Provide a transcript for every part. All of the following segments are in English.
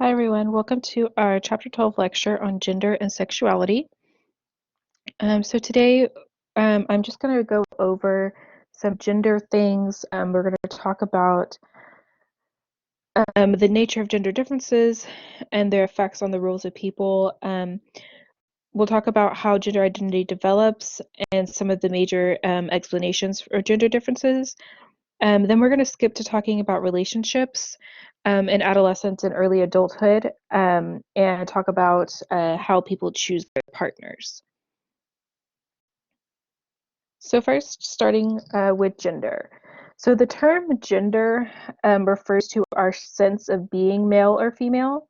Hi, everyone. Welcome to our Chapter 12 lecture on gender and sexuality. So today, I'm just going to go over some gender things. We're going to talk about the nature of gender differences and their effects on the roles of people. We'll talk about how gender identity develops and some of the major explanations for gender differences. Then we're going to skip to talking about relationships in adolescence and early adulthood, and talk about how people choose their partners. So first, starting with gender. So the term gender refers to our sense of being male or female.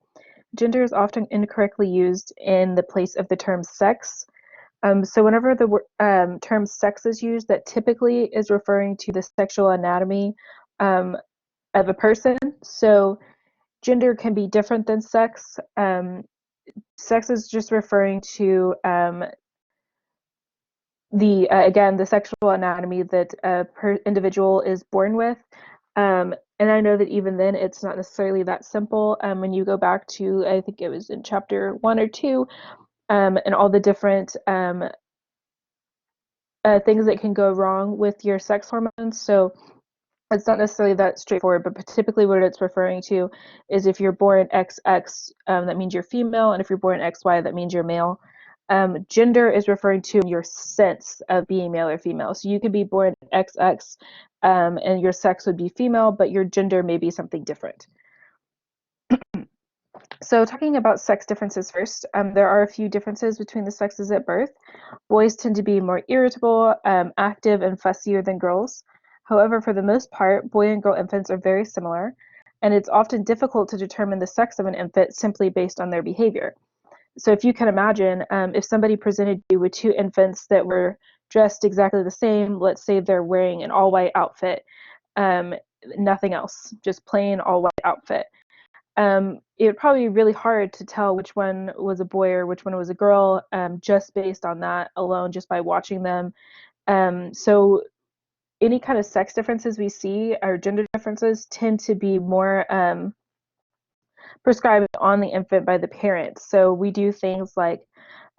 Gender is often incorrectly used in the place of the term sex. So whenever the term sex is used, that typically is referring to the sexual anatomy um, of a person. So gender can be different than sex. Sex is just referring to the again the sexual anatomy that a individual is born with. And I know that even then it's not necessarily that simple. When you go back to, I think it was in chapter 1 or 2, and all the different things that can go wrong with your sex hormones. So it's not necessarily that straightforward, but typically what it's referring to is if you're born XX, that means you're female, and if you're born XY, that means you're male. Gender is referring to your sense of being male or female. So you could be born XX, and your sex would be female, but your gender may be something different. So talking about sex differences first, there are a few differences between the sexes at birth. Boys tend to be more irritable, active, and fussier than girls. However, for the most part, boy and girl infants are very similar, and it's often difficult to determine the sex of an infant simply based on their behavior. So if you can imagine, if somebody presented you with two infants that were dressed exactly the same, let's say they're wearing an all-white outfit, um, nothing else, just plain all-white outfit. It would probably be really hard to tell which one was a boy or which one was a girl, just based on that alone, just by watching them. So any kind of sex differences we see or gender differences tend to be more prescribed on the infant by the parents. So we do things like,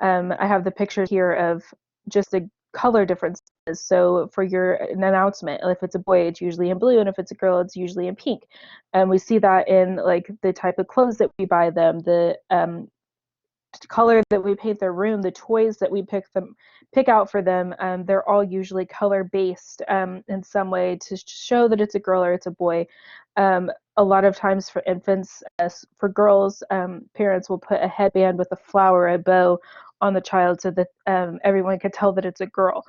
I have the picture here of just the color differences. So for your an announcement, if it's a boy, it's usually in blue, and if it's a girl, it's usually in pink. And we see that in like the type of clothes that we buy them, the color that we paint their room, the toys that we pick out for them. They're all usually color based in some way to show that it's a girl or it's a boy. A lot of times for infants, as for girls, parents will put a headband with a flower, a bow on the child so that everyone can tell that it's a girl.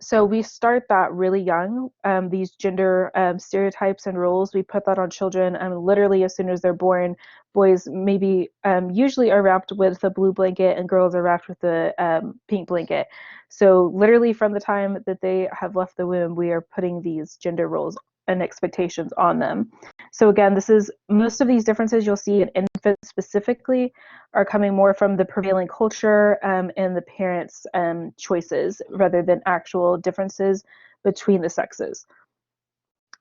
So we start that really young. These gender stereotypes and rules, we put that on children literally as soon as they're born. Boys maybe usually are wrapped with a blue blanket, and girls are wrapped with a pink blanket. So literally from the time that they have left the womb, we are putting these gender roles and expectations on them. So again, this is most of these differences you'll see in infants specifically are coming more from the prevailing culture and the parents' choices rather than actual differences between the sexes.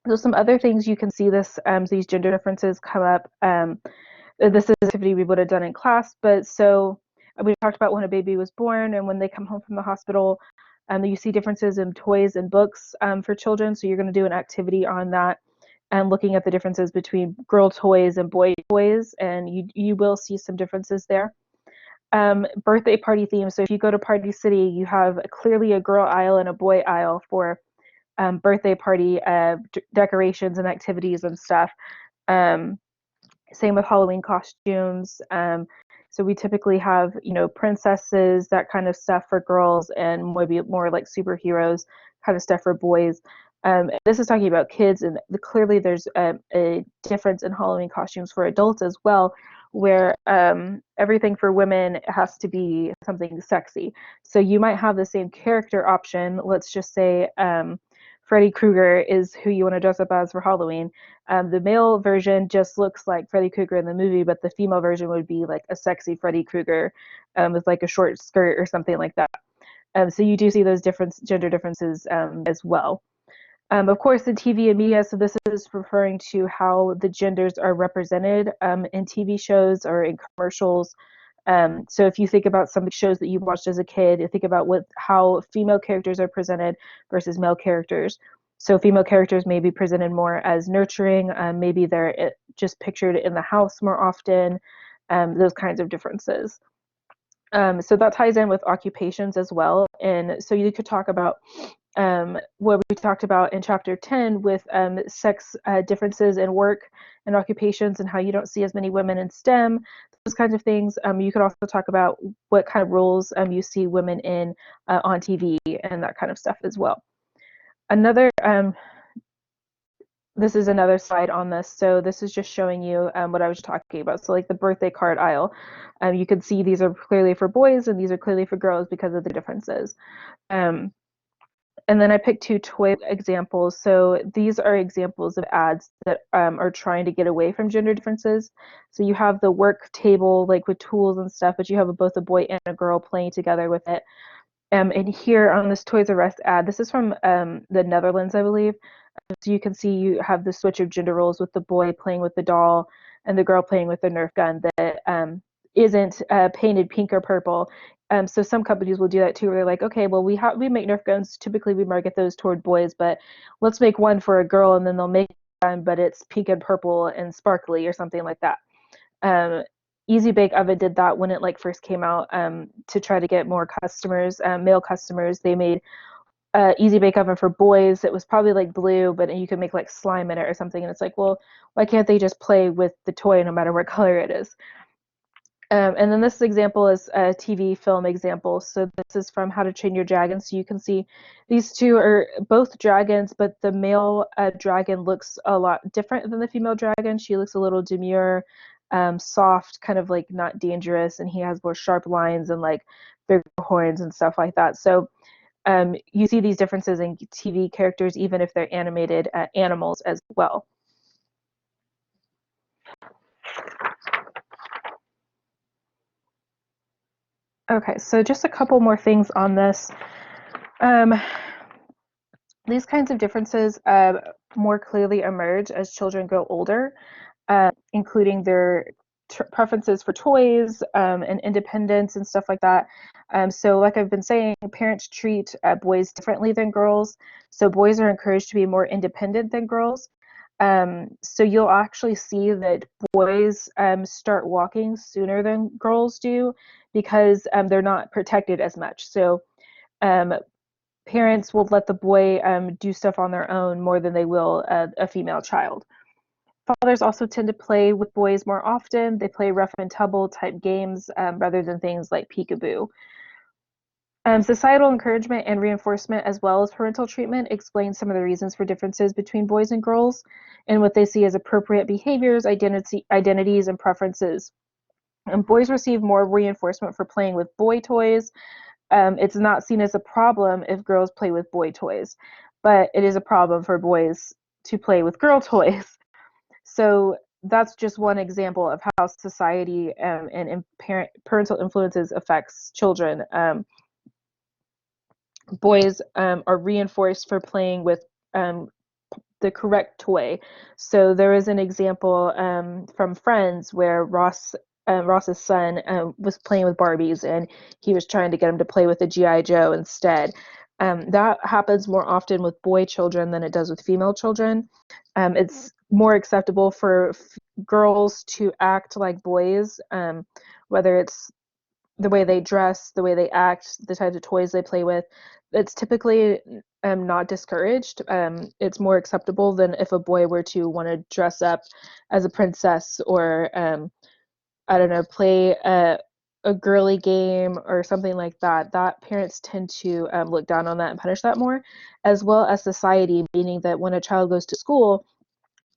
So some other things you can see these gender differences come up. This is an activity we would have done in class, but so we talked about when a baby was born and when they come home from the hospital. You see differences in toys and books for children, so you're going to do an activity on that and looking at the differences between girl toys and boy toys, and you will see some differences there. Birthday party theme. So if you go to Party City, you have clearly a girl aisle and a boy aisle for birthday party decorations and activities and stuff. Um, Same with Halloween costumes. So we typically have, princesses, that kind of stuff for girls, and maybe more like superheroes kind of stuff for boys. This is talking about kids, and clearly there's a difference in Halloween costumes for adults as well, where everything for women has to be something sexy. So you might have the same character option. Let's just say Freddy Krueger is who you want to dress up as for Halloween. The male version just looks like Freddy Krueger in the movie, but the female version would be like a sexy Freddy Krueger with like a short skirt or something like that. So you do see those gender differences as well. Of course, in TV and media, so this is referring to how the genders are represented in TV shows or in commercials. So if you think about some shows that you watched as a kid, you think about how female characters are presented versus male characters. So female characters may be presented more as nurturing, maybe they're just pictured in the house more often, those kinds of differences. So that ties in with occupations as well. And so you could talk about what we talked about in chapter 10 with sex differences in work and occupations and how you don't see as many women in STEM, those kinds of things. You could also talk about what kind of roles you see women in on TV and that kind of stuff as well. Another This is another slide on this. So this is just showing you what I was talking about. So like the birthday card aisle, you can see these are clearly for boys and these are clearly for girls because of the differences. Um, and then I picked two toy examples. So these are examples of ads that are trying to get away from gender differences. So you have the work table like with tools and stuff, but you have both a boy and a girl playing together with it. And here on this Toys R Us ad, this is from the Netherlands, I believe. So you can see you have the switch of gender roles with the boy playing with the doll and the girl playing with the Nerf gun that isn't painted pink or purple. So some companies will do that too, where they're like, okay, well we make Nerf guns. Typically we market those toward boys, but let's make one for a girl, and then they'll make one, but it's pink and purple and sparkly or something like that. Um, Easy Bake Oven did that when it like first came out to try to get more customers, male customers. They made Easy Bake Oven for boys. It was probably like blue, but you could make like slime in it or something. And it's like, well, why can't they just play with the toy no matter what color it is? And then this example is a TV film example. So this is from How to Train Your Dragon. So you can see these two are both dragons, but the male dragon looks a lot different than the female dragon. She looks a little demure, soft, kind of like not dangerous, and he has more sharp lines and like bigger horns and stuff like that. So you see these differences in TV characters, even if they're animated animals as well. Okay, so just a couple more things on this. These kinds of differences more clearly emerge as children grow older, including their preferences for toys and independence and stuff like that. So like I've been saying, parents treat boys differently than girls. So boys are encouraged to be more independent than girls. So you'll actually see that boys start walking sooner than girls do because they're not protected as much. So um, parents will let the boy do stuff on their own more than they will a female child. Fathers also tend to play with boys more often. They play rough and tumble type games rather than things like peekaboo. Societal encouragement and reinforcement, as well as parental treatment, explain some of the reasons for differences between boys and girls and what they see as appropriate behaviors, identities, and preferences. And boys receive more reinforcement for playing with boy toys. It's not seen as a problem if girls play with boy toys, but it is a problem for boys to play with girl toys. So that's just one example of how society and parental influences affects children. Boys are reinforced for playing with the correct toy. So there is an example from Friends where Ross's son was playing with Barbies and he was trying to get him to play with a GI Joe instead. That happens more often with boy children than it does with female children. It's more acceptable for girls to act like boys, whether it's the way they dress, the way they act, the types of toys they play with. It's typically not discouraged. It's more acceptable than if a boy were to want to dress up as a princess or, I don't know, play a girly game or something like that. That parents tend to look down on that and punish that more, as well as society, meaning that when a child goes to school,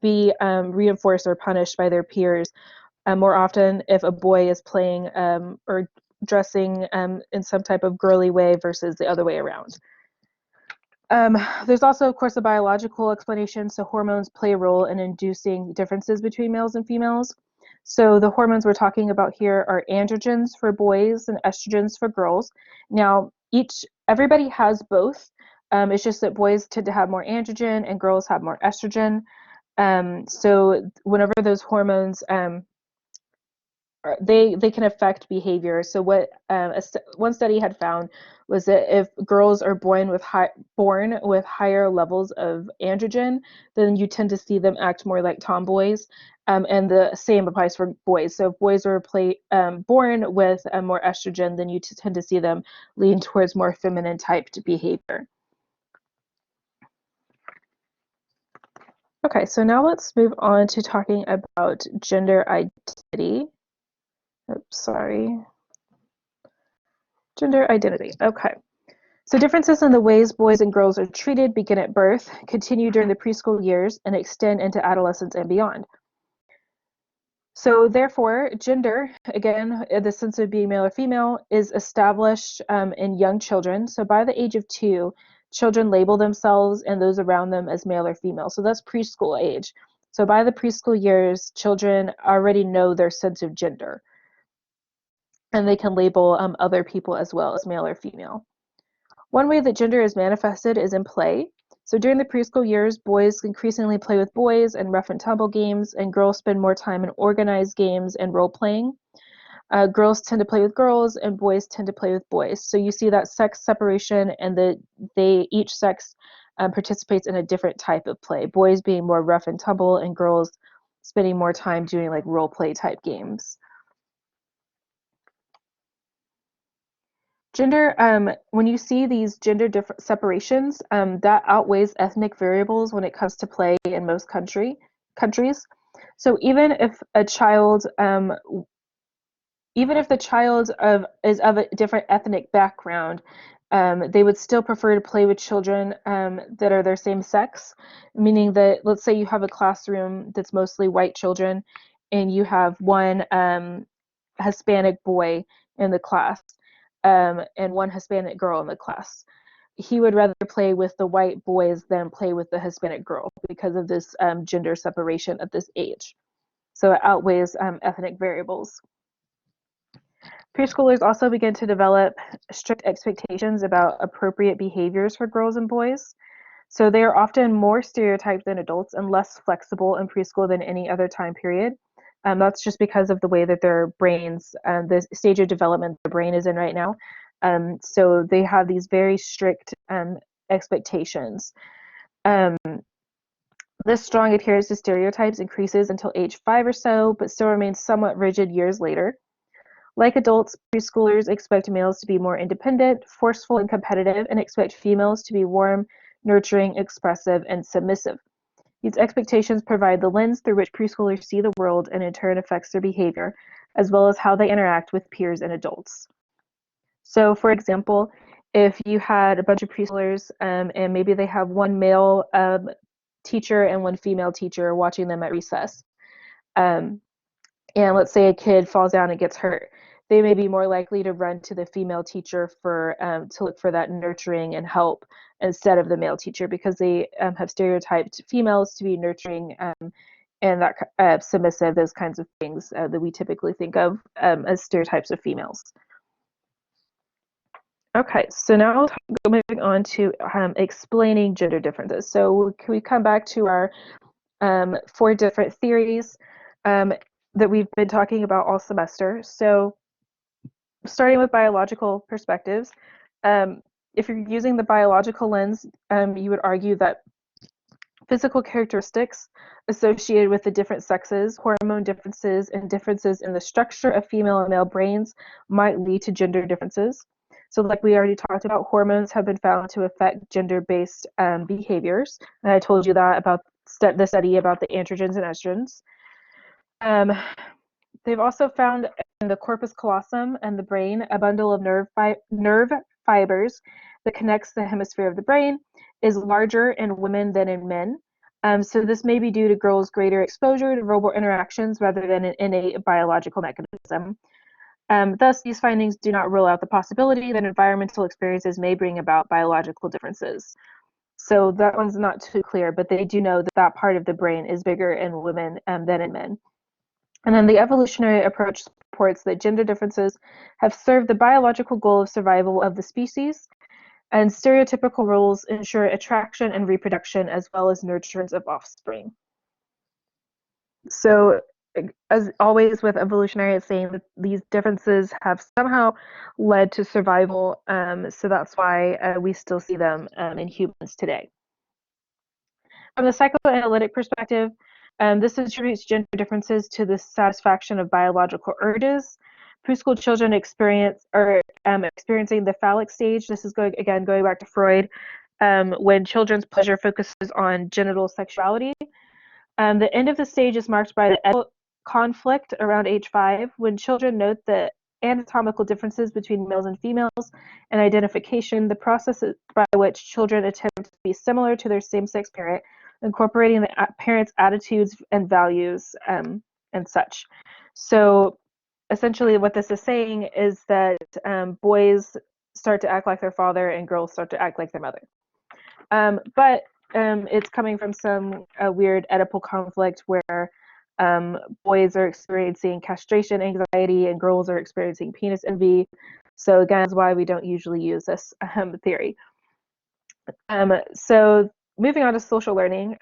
be reinforced or punished by their peers more often if a boy is playing or dressing in some type of girly way versus the other way around. There's also, of course, a biological explanation. So hormones play a role in inducing differences between males and females. So the hormones we're talking about here are androgens for boys and estrogens for girls. Now, everybody has both. It's just that boys tend to have more androgen and girls have more estrogen. So whenever those hormones they can affect behavior. So what one study had found was that if girls are born with higher levels of androgen, then you tend to see them act more like tomboys. And the same applies for boys. So if boys are born with more estrogen, then you tend to see them lean towards more feminine typed behavior. Okay, so now let's move on to talking about gender identity. Oops, sorry. Gender identity. Okay. So differences in the ways boys and girls are treated begin at birth, continue during the preschool years, and extend into adolescence and beyond. So therefore, gender, again, in the sense of being male or female, is established in young children. So by the age of 2, children label themselves and those around them as male or female. So that's preschool age. So by the preschool years, children already know their sense of gender, and they can label other people as well as male or female. One way that gender is manifested is in play. So during the preschool years, boys increasingly play with boys and rough and tumble games, and girls spend more time in organized games and role playing. Girls tend to play with girls, and boys tend to play with boys. So you see that sex separation, and each sex participates in a different type of play. Boys being more rough and tumble, and girls spending more time doing like role play type games. Gender, when you see these gender separations, that outweighs ethnic variables when it comes to play in most countries. So even if the child is of a different ethnic background, they would still prefer to play with children that are their same sex, meaning that let's say you have a classroom that's mostly white children, and you have one Hispanic boy in the class and one Hispanic girl in the class. He would rather play with the white boys than play with the Hispanic girl because of this gender separation at this age. So it outweighs ethnic variables. Preschoolers also begin to develop strict expectations about appropriate behaviors for girls and boys. So they are often more stereotyped than adults and less flexible in preschool than any other time period. That's just because of the way that their brains, the stage of development the brain is in right now. So they have these very strict expectations. Um, this strong adherence to stereotypes increases until age 5 or so, but still remains somewhat rigid years later. Like adults, preschoolers expect males to be more independent, forceful, and competitive, and expect females to be warm, nurturing, expressive, and submissive. These expectations provide the lens through which preschoolers see the world and in turn affects their behavior, as well as how they interact with peers and adults. So, for example, if you had a bunch of preschoolers and maybe they have one male teacher and one female teacher watching them at recess, um, and let's say a kid falls down and gets hurt, they may be more likely to run to the female teacher to look for that nurturing and help instead of the male teacher because they have stereotyped females to be nurturing and that submissive, those kinds of things that we typically think of as stereotypes of females. Okay, so now moving on to explaining gender differences. So can we come back to our 4 different theories that we've been talking about all semester. So starting with biological perspectives, if you're using the biological lens, you would argue that physical characteristics associated with the different sexes, hormone differences, and differences in the structure of female and male brains might lead to gender differences. So like we already talked about, hormones have been found to affect gender-based behaviors. And I told you that about the study about the androgens and estrogens. They've also found in the corpus callosum and the brain a bundle of nerve fibers that connects the hemisphere of the brain is larger in women than in men. So this may be due to girls' greater exposure to verbal interactions rather than an innate biological mechanism. Thus, these findings do not rule out the possibility that environmental experiences may bring about biological differences. So that one's not too clear, but they do know that that part of the brain is bigger in women than in men. And then the evolutionary approach supports that gender differences have served the biological goal of survival of the species. And stereotypical roles ensure attraction and reproduction as well as nurturance of offspring. So, as always with evolutionary, it's saying that these differences have somehow led to survival. So that's why we still see them in humans today. From the psychoanalytic perspective, this attributes gender differences to the satisfaction of biological urges. Preschool children are experiencing the phallic stage. This is going back to Freud, when children's pleasure focuses on genital sexuality. The end of the stage is marked by the conflict around age 5, when children note the anatomical differences between males and females and identification, the process by which children attempt to be similar to their same-sex parent, incorporating the parents' attitudes and values and such. So essentially what this is saying is that boys start to act like their father and girls start to act like their mother. But it's coming from some weird Oedipal conflict where boys are experiencing castration anxiety and girls are experiencing penis envy. So again, that's why we don't usually use this theory. So moving on to social learning.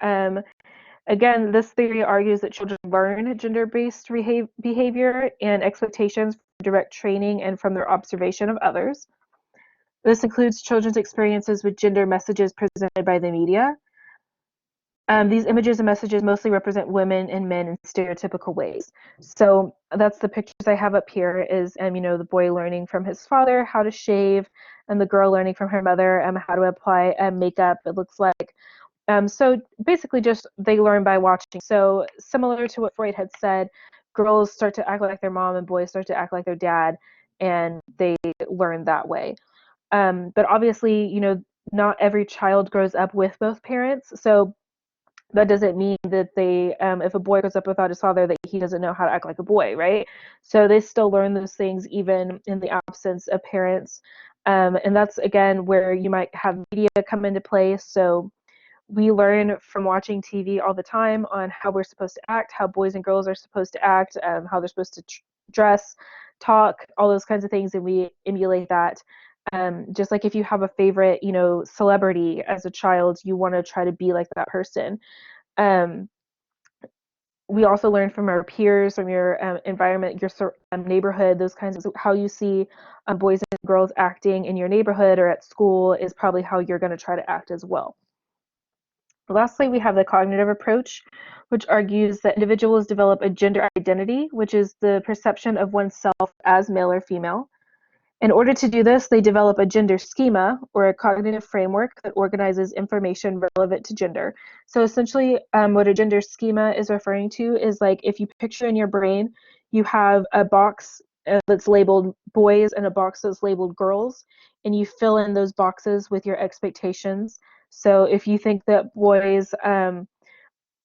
Again, this theory argues that children learn gender-based behavior and expectations from direct training and from their observation of others. This includes children's experiences with gender messages presented by the media. These images and messages mostly represent women and men in stereotypical ways. So that's the pictures I have up here is, the boy learning from his father how to shave, and the girl learning from her mother how to apply makeup, it looks like. So basically just they learn by watching. So similar to what Freud had said, girls start to act like their mom and boys start to act like their dad, and they learn that way. But obviously, not every child grows up with both parents. So that doesn't mean that if a boy grows up without his father, that he doesn't know how to act like a boy, right? So they still learn those things even in the absence of parents. And that's, again, where you might have media come into play. So we learn from watching TV all the time on how we're supposed to act, how boys and girls are supposed to act, how they're supposed to dress, talk, all those kinds of things, and we emulate that. Just like if you have a favorite, celebrity as a child, you want to try to be like that person. Um, we also learn from our peers, from your environment, your neighborhood, those kinds of how you see boys and girls acting in your neighborhood or at school is probably how you're going to try to act as well. Lastly, we have the cognitive approach, which argues that individuals develop a gender identity, which is the perception of oneself as male or female. In order to do this, they develop a gender schema or a cognitive framework that organizes information relevant to gender. So essentially, what a gender schema is referring to is like if you picture in your brain, you have a box that's labeled boys and a box that's labeled girls, and you fill in those boxes with your expectations. So if you think that boys,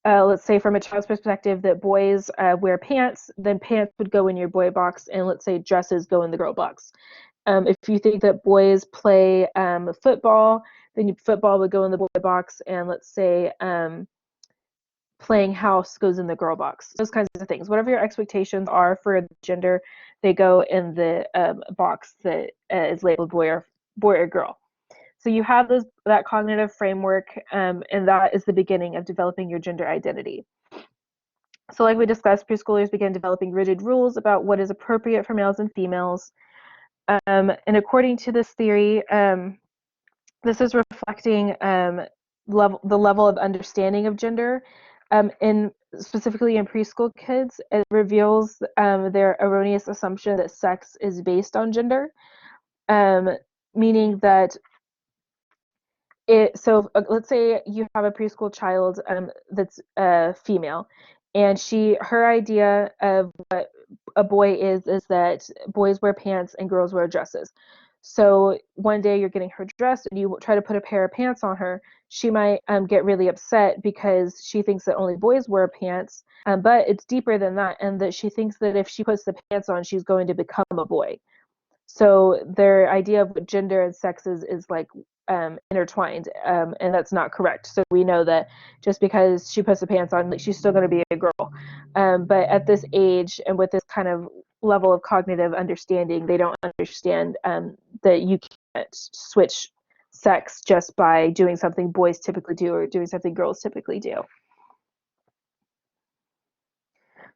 let's say from a child's perspective, that boys wear pants, then pants would go in your boy box, and let's say dresses go in the girl box. If you think that boys play football, then football would go in the boy box, and let's say playing house goes in the girl box. Those kinds of things. Whatever your expectations are for gender, they go in the box that is labeled boy or girl. So you have that cognitive framework, and that is the beginning of developing your gender identity. So like we discussed, preschoolers begin developing rigid rules about what is appropriate for males and females. And according to this theory, this is reflecting the level of understanding of gender. Specifically in preschool kids, it reveals their erroneous assumption that sex is based on gender, meaning that let's say you have a preschool child that's female, and her idea of what a boy is that boys wear pants and girls wear dresses. So one day you're getting her dressed and you try to put a pair of pants on her. She might get really upset because she thinks that only boys wear pants, but it's deeper than that, and that she thinks that if she puts the pants on, she's going to become a boy. So their idea of what gender and sex is like intertwined, and that's not correct. So we know that just because she puts the pants on, like, she's still going to be a girl. But at this age and with this kind of level of cognitive understanding, they don't understand that you can't switch sex just by doing something boys typically do or doing something girls typically do.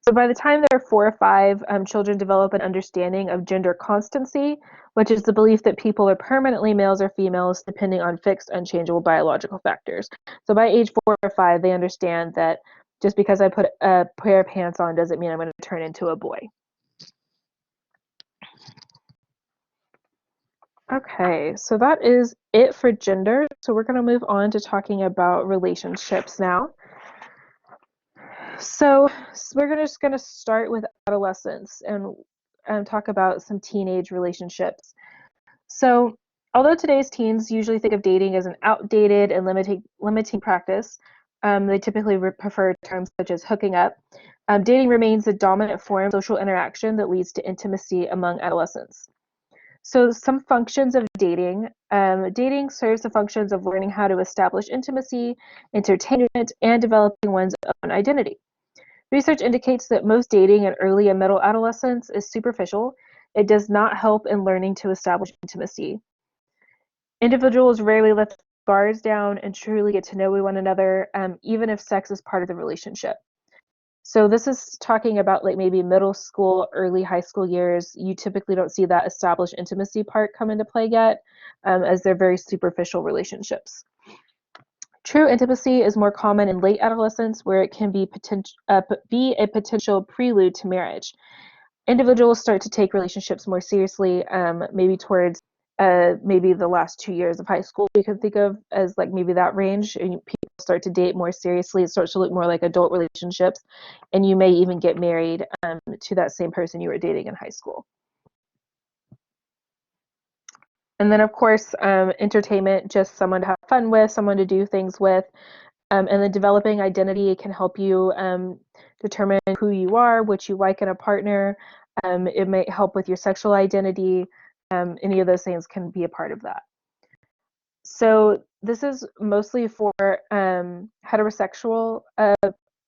So by the time they're 4 or 5, children develop an understanding of gender constancy, which is the belief that people are permanently males or females depending on fixed, unchangeable biological factors. So by age 4 or 5, they understand that just because I put a pair of pants on doesn't mean I'm going to turn into a boy. Okay, so that is it for gender. So we're going to move on to talking about relationships now. So we're just going to start with adolescence and talk about some teenage relationships. So although today's teens usually think of dating as an outdated and limiting practice, they typically prefer terms such as hooking up. Dating remains the dominant form of social interaction that leads to intimacy among adolescents. So some functions of dating. Dating serves the functions of learning how to establish intimacy, entertainment, and developing one's own identity. Research indicates that most dating in early and middle adolescence is superficial. It does not help in learning to establish intimacy. Individuals rarely let the guards down and truly get to know one another, even if sex is part of the relationship. So this is talking about like maybe middle school, early high school years. You typically don't see that established intimacy part come into play yet, as they're very superficial relationships. True intimacy is more common in late adolescence, where it can be a potential prelude to marriage. Individuals start to take relationships more seriously, maybe towards maybe the last 2 years of high school. You can think of as like maybe that range, and people start to date more seriously. It starts to look more like adult relationships, and you may even get married to that same person you were dating in high school. And then, of course, entertainment, just someone to have fun with, someone to do things with. And then developing identity can help you determine who you are, what you like in a partner. It may help with your sexual identity. Any of those things can be a part of that. So this is mostly for heterosexual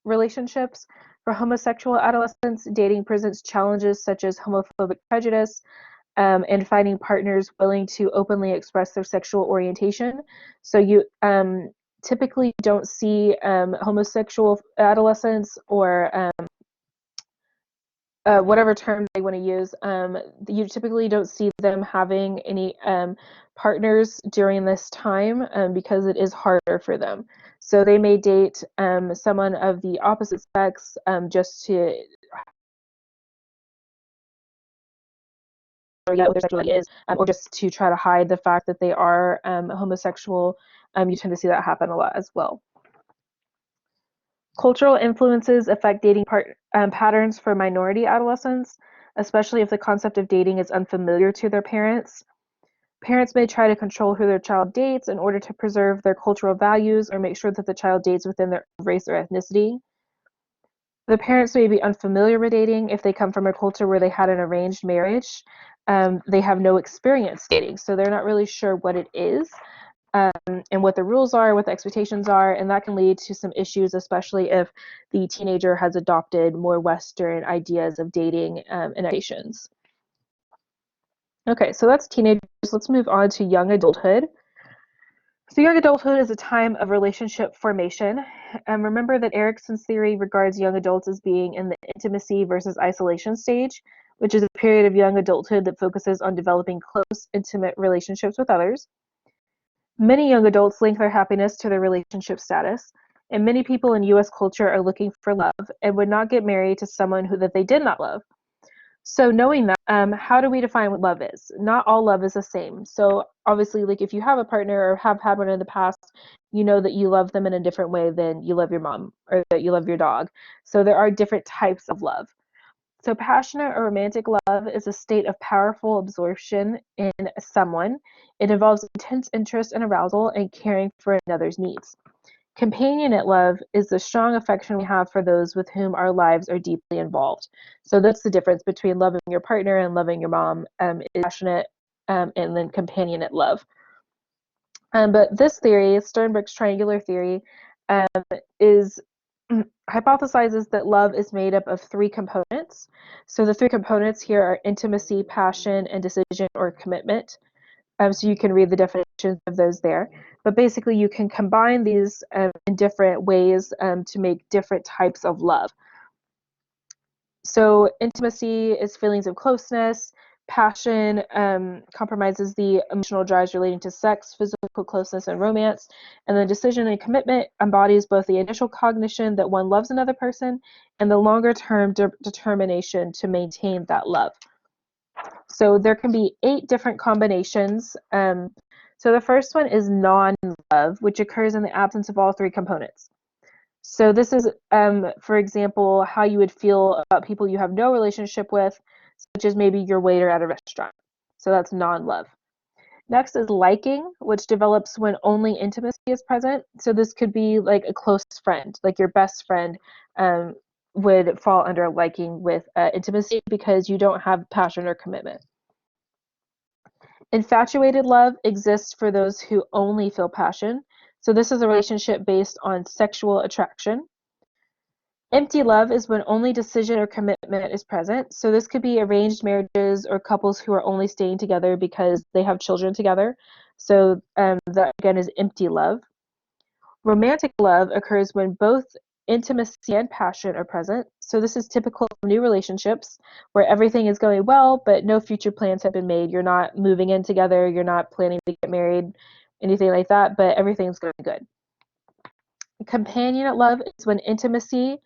relationships. For homosexual adolescents, dating presents challenges such as homophobic prejudice, and finding partners willing to openly express their sexual orientation. So you typically don't see homosexual adolescents or whatever term they want to use. You typically don't see them having any partners during this time because it is harder for them. So they may date someone of the opposite sex just to forget what their sexuality is, or just to try to hide the fact that they are homosexual. You tend to see that happen a lot as well. Cultural influences affect dating patterns for minority adolescents, especially if the concept of dating is unfamiliar to their parents. Parents may try to control who their child dates in order to preserve their cultural values or make sure that the child dates within their race or ethnicity. The parents may be unfamiliar with dating if they come from a culture where they had an arranged marriage. They have no experience dating, so they're not really sure what it is and what the rules are, what the expectations are, and that can lead to some issues, especially if the teenager has adopted more Western ideas of dating and expectations. Okay, so that's teenagers. Let's move on to young adulthood. So young adulthood is a time of relationship formation. Remember that Erickson's theory regards young adults as being in the intimacy versus isolation stage, which is a period of young adulthood that focuses on developing close, intimate relationships with others. Many young adults link their happiness to their relationship status, and many people in US culture are looking for love and would not get married to someone that they did not love. So knowing that, how do we define what love is? Not all love is the same. So obviously, like if you have a partner or have had one in the past, you know that you love them in a different way than you love your mom or that you love your dog. So there are different types of love. So passionate or romantic love is a state of powerful absorption in someone. It involves intense interest and arousal and caring for another's needs. Companionate love is the strong affection we have for those with whom our lives are deeply involved. So that's the difference between loving your partner and loving your mom, is passionate and then companionate love. But this theory, Sternberg's triangular theory, is hypothesizes that love is made up of 3 components. So the 3 components here are intimacy, passion, and decision or commitment. So you can read the definitions of those there. But basically, you can combine these in different ways to make different types of love. So intimacy is feelings of closeness. Passion compromises the emotional drives relating to sex, physical closeness, and romance. And then decision and commitment embodies both the initial cognition that one loves another person and the longer term determination to maintain that love. So there can be 8 different combinations. So the first one is non-love, which occurs in the absence of all 3 components. So this is, for example, how you would feel about people you have no relationship with, such as maybe your waiter at a restaurant. So that's non-love. Next is liking, which develops when only intimacy is present. So this could be like a close friend, like your best friend would fall under liking with intimacy because you don't have passion or commitment. Infatuated love exists for those who only feel passion. So this is a relationship based on sexual attraction. Empty love is when only decision or commitment is present. So this could be arranged marriages or couples who are only staying together because they have children together. So that again is empty love. Romantic love occurs when both intimacy and passion are present. So this is typical of new relationships where everything is going well, but no future plans have been made. You're not moving in together. You're not planning to get married, anything like that, but everything's going good. Companionate love is when intimacy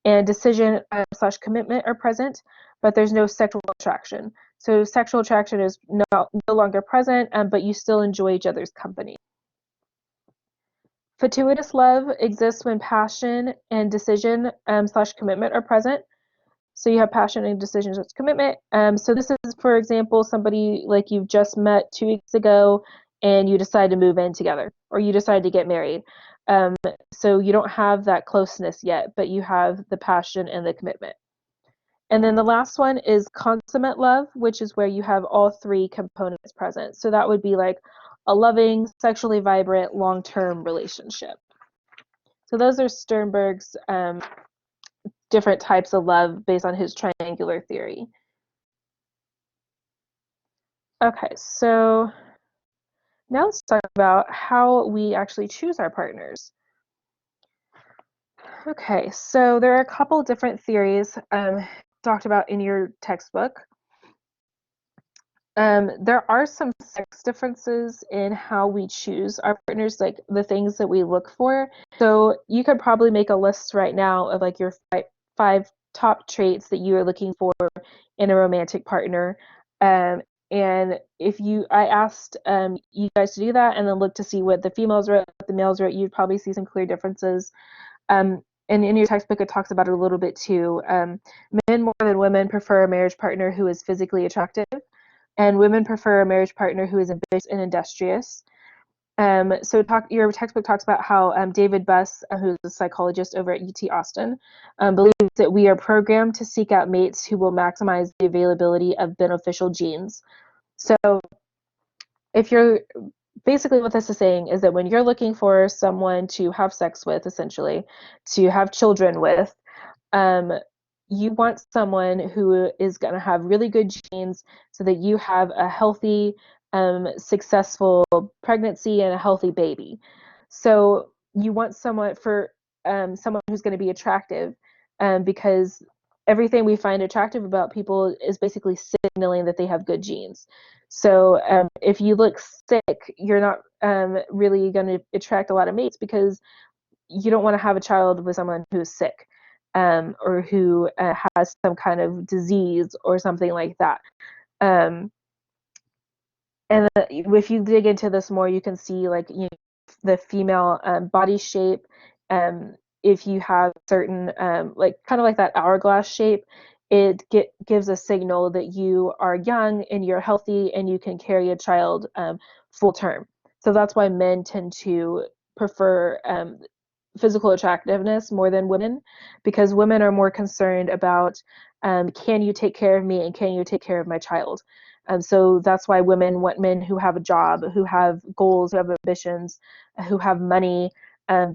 and decision slash commitment are present, but there's no sexual attraction. So sexual attraction is no longer present, but you still enjoy each other's company. Fortuitous love exists when passion and decision slash commitment are present. So you have passion and decision slash commitment. So this is, for example, somebody like you've just met 2 weeks ago and you decide to move in together or you decide to get married. So you don't have that closeness yet, but you have the passion and the commitment. And then the last one is consummate love, which is where you have all 3 components present. So that would be like a loving, sexually vibrant, long-term relationship. So those are Sternberg's different types of love based on his triangular theory. Okay, so now let's talk about how we actually choose our partners. Okay, so there are a couple different theories talked about in your textbook. There are some sex differences in how we choose our partners, like the things that we look for. So you could probably make a list right now of like your 5 top traits that you are looking for in a romantic partner. And I asked you guys to do that and then look to see what the females wrote, what the males wrote, you'd probably see some clear differences. And in your textbook, it talks about it a little bit too. Men more than women prefer a marriage partner who is physically attractive, and women prefer a marriage partner who is ambitious and industrious. Your textbook talks about how David Buss, who's a psychologist over at UT Austin, believes that we are programmed to seek out mates who will maximize the availability of beneficial genes. So if you're basically what this is saying is that when you're looking for someone to have sex with, essentially, to have children with, you want someone who is going to have really good genes so that you have a healthy, successful pregnancy and a healthy baby. So you want someone who's going to be attractive, because everything we find attractive about people is basically signaling that they have good genes. So if you look sick, you're not really going to attract a lot of mates because you don't want to have a child with someone who's sick, or who has some kind of disease or something like that. And if you dig into this more, you can see like the female body shape. If you have certain like kind of like that hourglass shape, it gives a signal that you are young and you're healthy and you can carry a child full term. So that's why men tend to prefer physical attractiveness more than women, because women are more concerned about can you take care of me and can you take care of my child. So that's why women want men who have a job, who have goals, who have ambitions, who have money,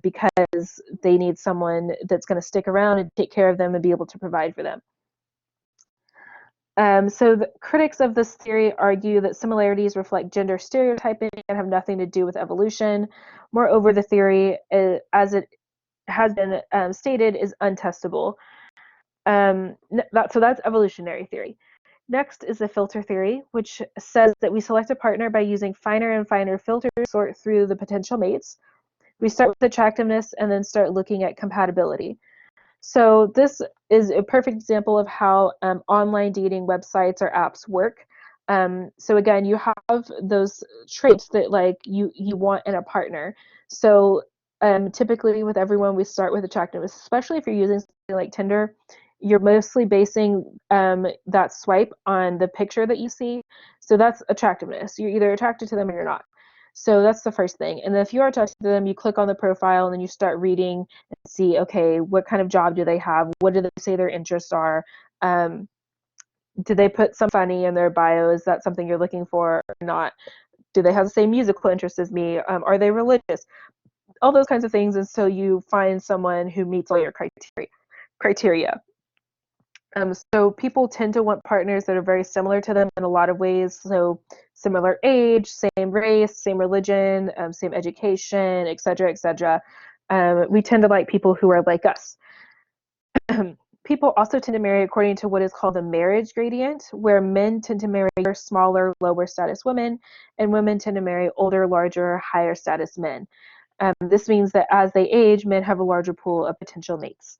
because they need someone that's going to stick around and take care of them and be able to provide for them. So the critics of this theory argue that similarities reflect gender stereotyping and have nothing to do with evolution. Moreover, the theory, as it has been stated, is untestable. So that's evolutionary theory. Next is the filter theory, which says that we select a partner by using finer and finer filters to sort through the potential mates. We start with attractiveness and then start looking at compatibility. So this is a perfect example of how online dating websites or apps work. So again, you have those traits that like you want in a partner. So typically with everyone, we start with attractiveness, especially if you're using something like Tinder. You're mostly basing that swipe on the picture that you see. So that's attractiveness. You're either attracted to them or you're not. So that's the first thing. And then if you are attracted to them, you click on the profile and then you start reading and see, okay, what kind of job do they have? What do they say their interests are? Um, do they put some funny in their bio? Is that something you're looking for or not? Do they have the same musical interests as me? Are they religious? All those kinds of things. And so you find someone who meets all your criteria. So people tend to want partners that are very similar to them in a lot of ways. So similar age, same race, same religion, same education, et cetera, et cetera. We tend to like people who are like us. People also tend to marry according to what is called the marriage gradient, where men tend to marry smaller, lower status women, and women tend to marry older, larger, higher status men. This means that as they age, men have a larger pool of potential mates.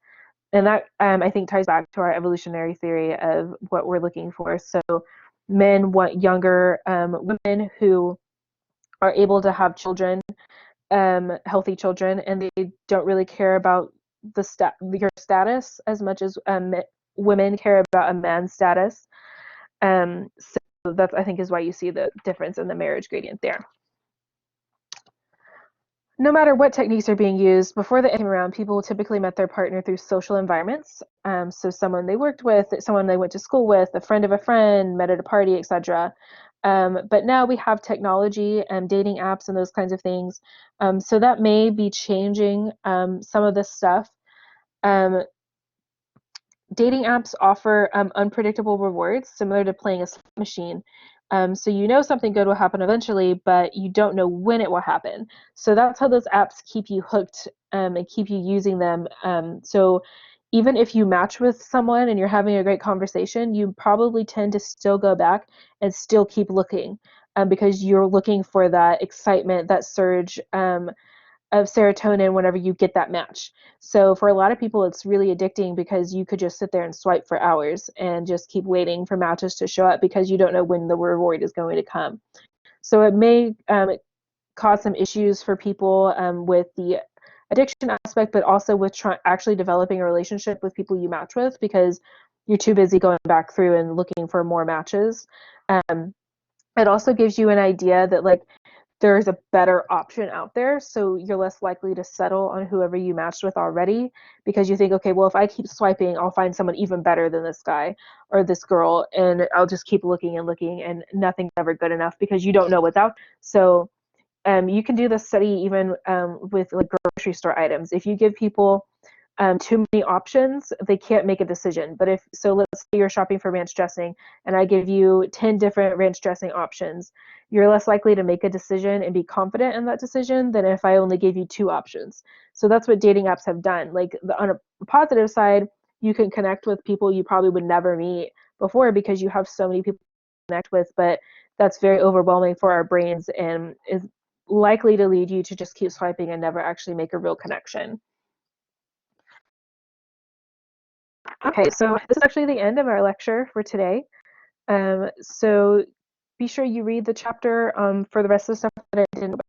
And that I think ties back to our evolutionary theory of what we're looking for. So men want younger women who are able to have children, healthy children, and they don't really care about your status as much as women care about a man's status. So that's I think is why you see the difference in the marriage gradient there. No matter what techniques are being used, before the came around, people typically met their partner through social environments. So someone they worked with, someone they went to school with, a friend of a friend, met at a party, etc. But now we have technology and dating apps and those kinds of things. So that may be changing some of this stuff. Um, Dating apps offer unpredictable rewards, similar to playing a slot machine. So you know something good will happen eventually, but you don't know when it will happen. So that's how those apps keep you hooked and keep you using them. So even if you match with someone and you're having a great conversation, you probably tend to still go back and still keep looking because you're looking for that excitement, that surge of serotonin whenever you get that match. So for a lot of people, it's really addicting because you could just sit there and swipe for hours and just keep waiting for matches to show up because you don't know when the reward is going to come. So it may cause some issues for people with the addiction aspect, but also with actually developing a relationship with people you match with because you're too busy going back through and looking for more matches. It also gives you an idea that like there's a better option out there, so you're less likely to settle on whoever you matched with already because you think, okay, well, if I keep swiping, I'll find someone even better than this guy or this girl, and I'll just keep looking and looking, and nothing's ever good enough because you don't know what's out. So you can do this study even with like grocery store items. If you give people too many options, they can't make a decision. But if so, let's say you're shopping for ranch dressing, and I give you 10 different ranch dressing options. You're less likely to make a decision and be confident in that decision than if I only gave you two options. So that's what dating apps have done. Like on a positive side, you can connect with people you probably would never meet before because you have so many people to connect with. But that's very overwhelming for our brains and is likely to lead you to just keep swiping and never actually make a real connection. Okay, so this is actually the end of our lecture for today. So be sure you read the chapter for the rest of the stuff that I didn't know about.